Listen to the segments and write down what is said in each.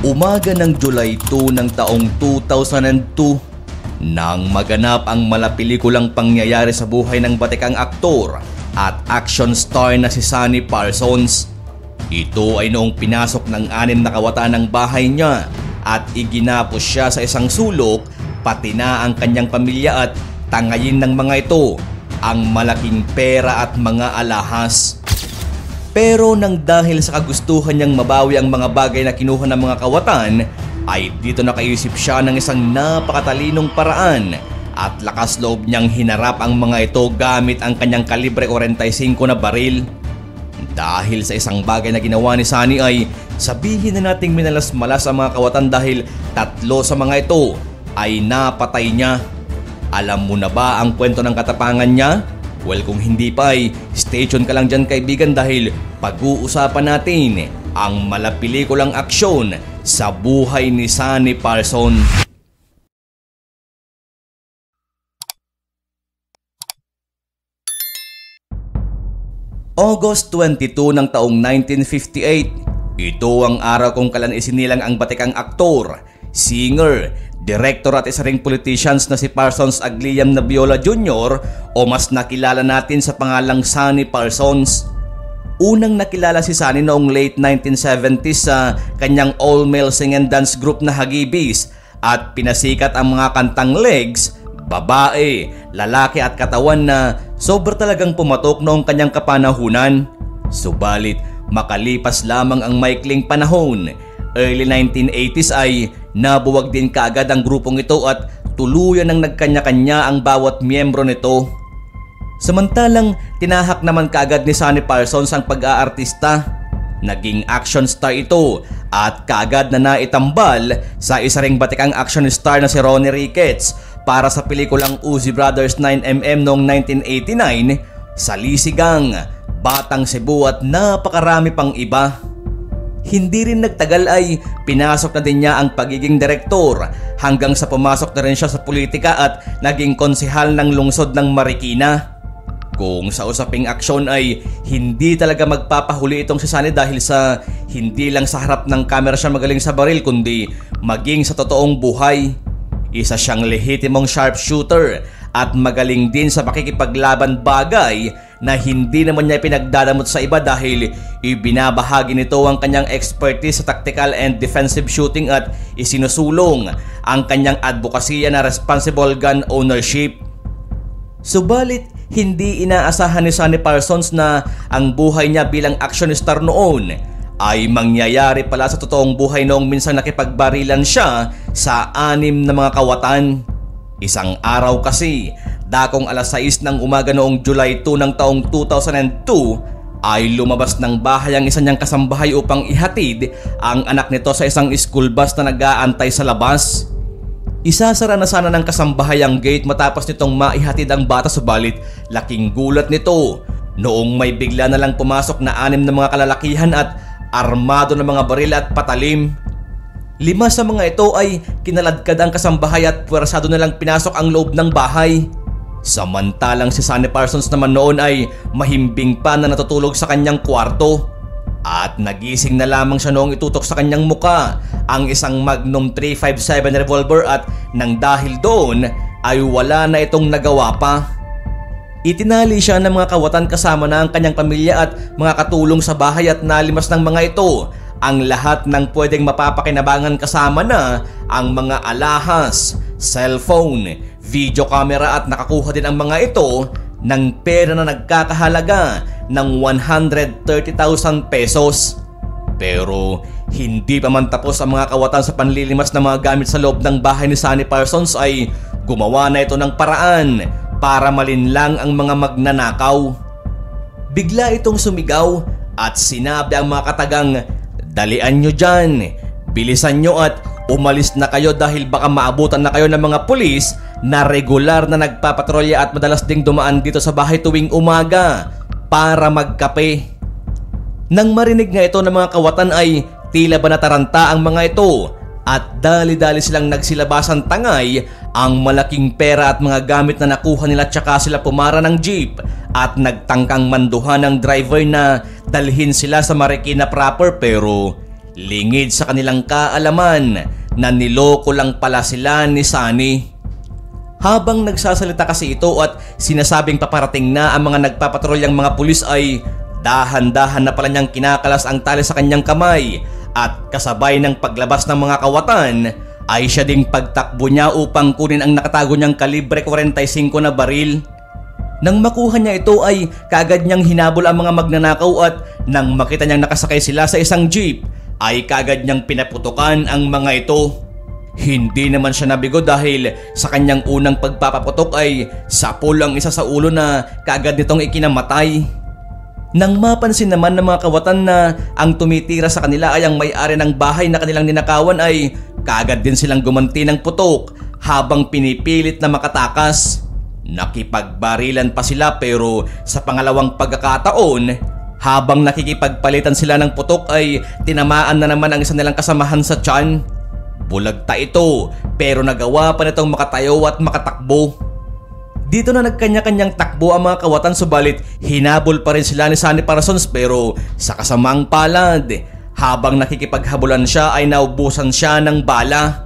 Umaga ng July 2 ng taong 2002 nang maganap ang malapelikulang pangyayari sa buhay ng batikang aktor at action star na si Sonny Parsons. Ito ay noong pinasok ng 6 na kawatan ng bahay niya at iginapos siya sa isang sulok, pati na ang kanyang pamilya at tangayin ng mga ito ang malaking pera at mga alahas. Pero nang dahil sa kagustuhan niyang mabawi ang mga bagay na kinuha ng mga kawatan, ay dito nakaisip siya ng isang napakatalinong paraan at lakas loob niyang hinarap ang mga ito gamit ang kanyang kalibre 45 na baril. Dahil sa isang bagay na ginawa ni Sonny ay sabihin na nating minalas-malas ang mga kawatan dahil 3 sa mga ito ay napatay niya. Alam mo na ba ang kwento ng katapangan niya? Well, kung hindi pa ay stay tuned ka lang dyan kaibigan dahil pag-uusapan natin ang malapelikulang aksyon sa buhay ni Sonny Parsons. August 22 ng taong 1958. Ito ang araw kung kailan isinilang ang batikang aktor, singer, director at isa ring politicians na si Parsons Agliam Nabiola Jr. o mas nakilala natin sa pangalang Sonny Parsons. Unang nakilala si Sonny noong late 1970s sa kanyang all-male sing and dance group na Hagibis at pinasikat ang mga kantang Legs, Babae, Lalaki at Katawan na sobra talagang pumatok noong kanyang kapanahunan. Subalit makalipas lamang ang maikling panahon, early 1980s ay nabuwag din kaagad ang grupong ito at tuluyan ng nagkanya-kanya ang bawat miyembro nito. Samantalang tinahak naman kaagad ni Sonny Parsons ang pag-aartista. Naging action star ito at kaagad na naitambal sa isa ring batikang action star na si Ronnie Ricketts para sa pelikulang Uzi Brothers 9mm noong 1989, Salisigang, Batang Cebu at napakarami pang iba. Hindi rin nagtagal ay pinasok na din niya ang pagiging direktor hanggang sa pumasok na rin siya sa politika at naging konsehal ng lungsod ng Marikina. Kung sa usaping aksyon ay hindi talaga magpapahuli itong si Sonny dahil sa hindi lang sa harap ng kamera siya magaling sa baril kundi maging sa totoong buhay. Isa siyang lehitimong sharpshooter at magaling din sa pakikipaglaban, bagay na hindi naman niya pinagdadamot sa iba dahil ibinabahagi nito ang kanyang expertise sa tactical and defensive shooting at isinusulong ang kanyang advokasya na responsible gun ownership. Subalit hindi inaasahan ni Sonny Parsons na ang buhay niya bilang action star noon ay mangyayari pala sa totoong buhay noong minsan nakipagbarilan siya sa 6 na mga kawatan. Isang araw kasi, dakong alas 6 ng umaga noong July 2 ng taong 2002 ay lumabas ng bahay ang isa niyang kasambahay upang ihatid ang anak nito sa isang school bus na nag-aantay sa labas. Isasara na sana ng kasambahay ang gate matapos nitong maihatid ang bata, subalit laking gulat nito noong may bigla na lang pumasok na 6 na mga kalalakihan at armado ng mga baril at patalim. 5 sa mga ito ay kinaladkad ang kasambahay at puwersado na lang pinasok ang loob ng bahay. Samantalang si Sonny Parsons naman noon ay mahimbing pa na natutulog sa kanyang kwarto. At nagising na lamang siya noong itutok sa kanyang muka ang isang Magnum 357 revolver at nang dahil doon ay wala na itong nagawa pa. Itinali siya ng mga kawatan kasama na ang kanyang pamilya at mga katulong sa bahay at nalimas ng mga ito ang lahat ng pwedeng mapapakinabangan kasama na ang mga alahas, cellphone, video camera at nakakuha din ang mga ito ng pera na nagkakahalaga ng 130,000 pesos. Pero hindi pa man tapos ang mga kawatan sa panlilimas ng mga gamit sa loob ng bahay ni Sonny Parsons ay gumawa na ito ng paraan para malinlang ang mga magnanakaw. Bigla itong sumigaw at sinabi ang mga katagang, "Dalian nyo dyan, bilisan nyo at umalis na kayo dahil baka maabutan na kayo ng mga pulis na regular na nagpapatrolya at madalas ding dumaan dito sa bahay tuwing umaga para magkape." Nang marinig nga ito ng mga kawatan ay tila ba nataranta ang mga ito at dali-dali silang nagsilabasan tangay ang malaking pera at mga gamit na nakuha nila, tsaka sila pumara ng jeep at nagtangkang manduhan ng driver na dalhin sila sa Marikina proper. Pero lingid sa kanilang kaalaman na niloko lang pala sila ni Sunny. Habang nagsasalita kasi ito at sinasabing paparating na ang mga nagpapatrolyang mga pulis ay dahan-dahan na pala niyang kinakalas ang tali sa kanyang kamay at kasabay ng paglabas ng mga kawatan ay siya ding pagtakbo niya upang kunin ang nakatago niyang kalibre 45 na baril. Nang makuha niya ito ay kaagad niyang hinabol ang mga magnanakaw at nang makita niyang nakasakay sila sa isang jeep ay kaagad niyang pinaputukan ang mga ito. Hindi naman siya nabigo dahil sa kanyang unang pagpapaputok ay sapol ang isa sa ulo na kaagad nitong ikinamatay. Nang mapansin naman ng mga kawatan na ang tumitira sa kanila ay ang may-ari ng bahay na kanilang ninakawan ay kaagad din silang gumanti ng putok habang pinipilit na makatakas. Nakipagbarilan pa sila pero sa pangalawang pagkakataon, habang nakikipagpalitan sila ng putok ay tinamaan na naman ang isa nilang kasamahan sa tiyan. Bulagta ito pero nagawa pa nitong makatayo at makatakbo. Dito na nagkanya-kanyang takbo ang mga kawatan subalit hinabol pa rin sila ni Sunny Parsons pero sa kasamang palad. Habang nakikipaghabulan siya ay naubusan siya ng bala.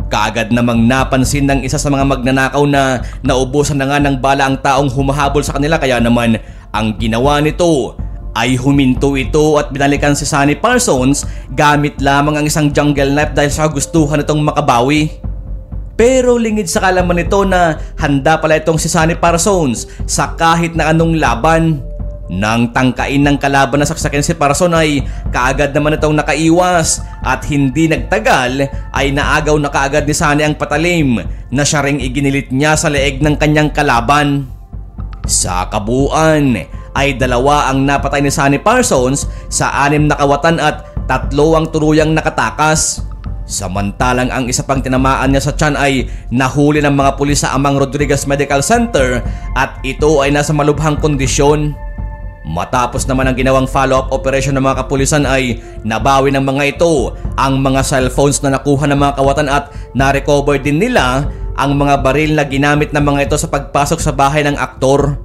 Kaagad namang napansin ng isa sa mga magnanakaw na naubusan na nga ng bala ang taong humahabol sa kanila kaya naman ang ginawa nito ay huminto ito at binalikan si Sunny Parsons gamit lamang ang isang jungle knife dahil sa gustuhan itong makabawi. Pero lingid sa kalaman nito na handa pala itong si Sunny Parsons sa kahit na anong laban. Nang tangkain ng kalaban na saksakin si Parsons ay kaagad naman itong nakaiwas at hindi nagtagal ay naagaw na kaagad ni Sunny ang patalim na siya ring iginilit niya sa leeg ng kanyang kalaban. Sa kabuuan ay 2 ang napatay ni Sunny Parsons sa 6 na kawatan at 3 ang turuyang nakatakas. Samantalang ang isa pang tinamaan niya sa tiyan ay nahuli ng mga pulis sa Amang Rodriguez Medical Center at ito ay nasa malubhang kondisyon. Matapos naman ang ginawang follow-up operation ng mga kapulisan ay nabawi ng mga ito ang mga cellphones na nakuha ng mga kawatan at na-recover din nila ang mga baril na ginamit ng mga ito sa pagpasok sa bahay ng aktor.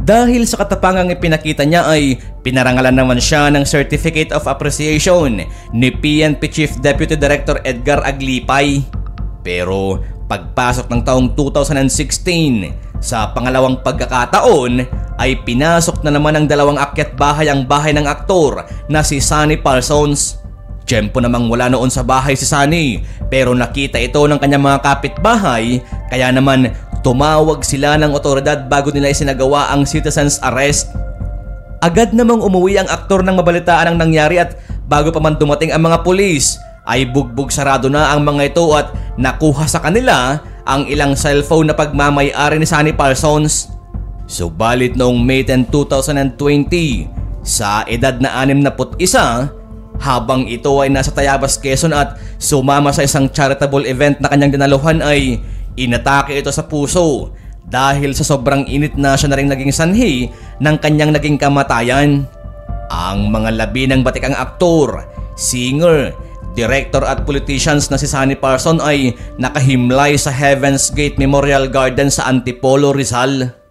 Dahil sa katapangang ipinakita niya ay pinarangalan naman siya ng Certificate of Appreciation ni PNP Chief Deputy Director Edgar Aglipay. Pero pagpasok ng taong 2016 sa pangalawang pagkakataon ay pinasok na naman ng 2 akyat bahay ang bahay ng aktor na si Sunny Parsons. Tiyempo namang wala noon sa bahay si Sunny pero nakita ito ng kanyang mga kapitbahay kaya naman tumawag sila ng otoridad bago nila isinagawa ang citizen's arrest. Agad namang umuwi ang aktor nang mabalitaan ang nangyari at bago pa man dumating ang mga pulis ay bugbog sarado na ang mga ito at nakuha sa kanila ang ilang cellphone na pagmamay-ari ni Sunny Parsons. Subalit noong May 10, 2020 sa edad na 61 habang ito ay nasa Tayabas, Quezon at sumama sa isang charitable event na kanyang dinaluhan ay inatake ito sa puso dahil sa sobrang init na siya na rin naging sanhi ng kanyang naging kamatayan. Ang mga labi ng batikang aktor, singer, director at politicians na si Sunny Parsons ay nakahimlay sa Heaven's Gate Memorial Garden sa Antipolo, Rizal.